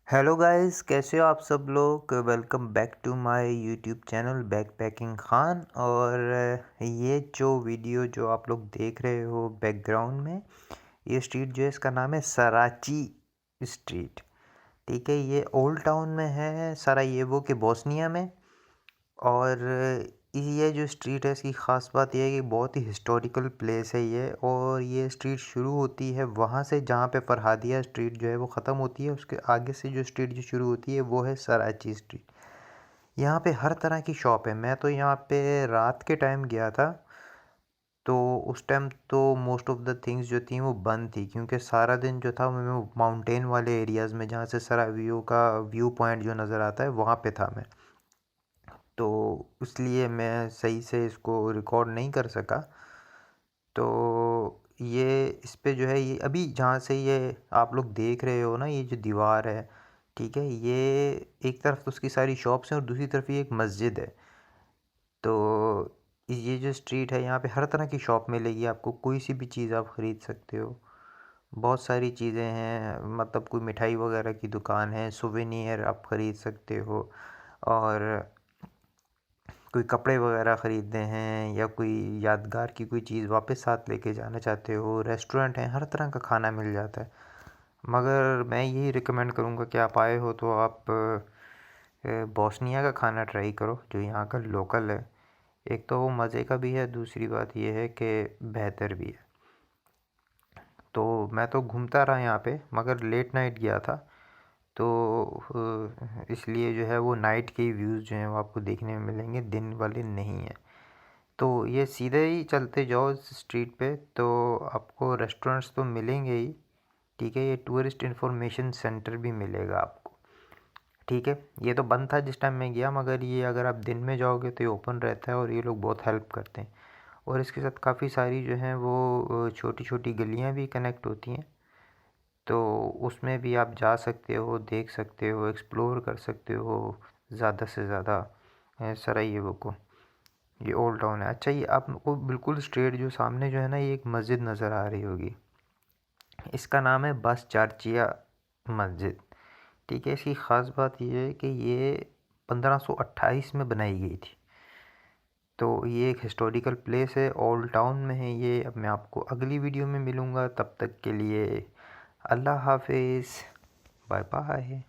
Hello guys, कैसे हो आप सब लोग। Welcome back to my YouTube channel backpacking Khan. और ये जो वीडियो जो आप लोग देख रहे हो बैकग्राउंड में, ये स्ट्रीट जो है इसका नाम है सराची स्ट्रीट। ठीक है, ये ओल्ड टाउन में है, सरायेवो के बोस्निया में। और ये जो स्ट्रीट है इसकी ख़ास बात यह है कि बहुत ही हिस्टोरिकल प्लेस है ये। और ये स्ट्रीट शुरू होती है वहाँ से जहाँ पे फरहादिया स्ट्रीट जो है वो ख़त्म होती है। उसके आगे से जो स्ट्रीट जो शुरू होती है वो है सराची स्ट्रीट। यहाँ पे हर तरह की शॉप है। मैं तो यहाँ पे रात के टाइम गया था, तो उस टाइम तो मोस्ट ऑफ द थिंग्स जो थी वो बंद थी, क्योंकि सारा दिन जो था मैं माउंटेन वाले एरियाज़ में, जहाँ से सारा व्यू का व्यू पॉइंट जो नज़र आता है वहाँ पे था मैं। तो इसलिए मैं सही से इसको रिकॉर्ड नहीं कर सका। तो ये इस पे जो है, ये अभी जहाँ से ये आप लोग देख रहे हो ना, ये जो दीवार है, ठीक है, ये एक तरफ तो उसकी सारी शॉप्स हैं और दूसरी तरफ ये एक मस्जिद है। तो ये जो स्ट्रीट है यहाँ पे हर तरह की शॉप मिलेगी आपको, कोई सी भी चीज़ आप ख़रीद सकते हो। बहुत सारी चीज़ें हैं, मतलब कोई मिठाई वगैरह की दुकान है, सुवेनियर आप ख़रीद सकते हो। और कोई कपड़े वगैरह ख़रीदने हैं या कोई यादगार की कोई चीज़ वापस साथ लेके जाना चाहते हो, रेस्टोरेंट हैं, हर तरह का खाना मिल जाता है। मगर मैं यही रिकमेंड करूँगा कि आप आए हो तो आप बोस्निया का खाना ट्राई करो, जो यहाँ का लोकल है। एक तो वो मज़े का भी है, दूसरी बात ये है कि बेहतर भी है। तो मैं तो घूमता रहा यहाँ पे, मगर लेट नाइट गया था, तो इसलिए जो है वो नाइट के व्यूज़ जो हैं वो आपको देखने में मिलेंगे, दिन वाले नहीं हैं। तो ये सीधे ही चलते जाओ इस स्ट्रीट पे तो आपको रेस्टोरेंट्स तो मिलेंगे ही। ठीक है, ये टूरिस्ट इन्फॉर्मेशन सेंटर भी मिलेगा आपको। ठीक है, ये तो बंद था जिस टाइम मैं गया, मगर ये अगर आप दिन में जाओगे तो ये ओपन रहता है और ये लोग बहुत हेल्प करते हैं। और इसके साथ काफ़ी सारी जो हैं वो छोटी छोटी गलियाँ भी कनेक्ट होती हैं, तो उसमें भी आप जा सकते हो, देख सकते हो, एक्सप्लोर कर सकते हो ज़्यादा से ज़्यादा सरायेवो को। ये ओल्ड टाउन है। अच्छा, ये आपको बिल्कुल स्ट्रेट जो सामने जो है ना, ये एक मस्जिद नज़र आ रही होगी, इसका नाम है बस चार्चिया मस्जिद। ठीक है, इसकी ख़ास बात ये है कि ये 1528 में बनाई गई थी। तो ये एक हिस्टोरिकल प्लेस है, ओल्ड टाउन में है ये। अब मैं आपको अगली वीडियो में मिलूँगा, तब तक के लिए अल्लाह हाफिज़, बाय बाय।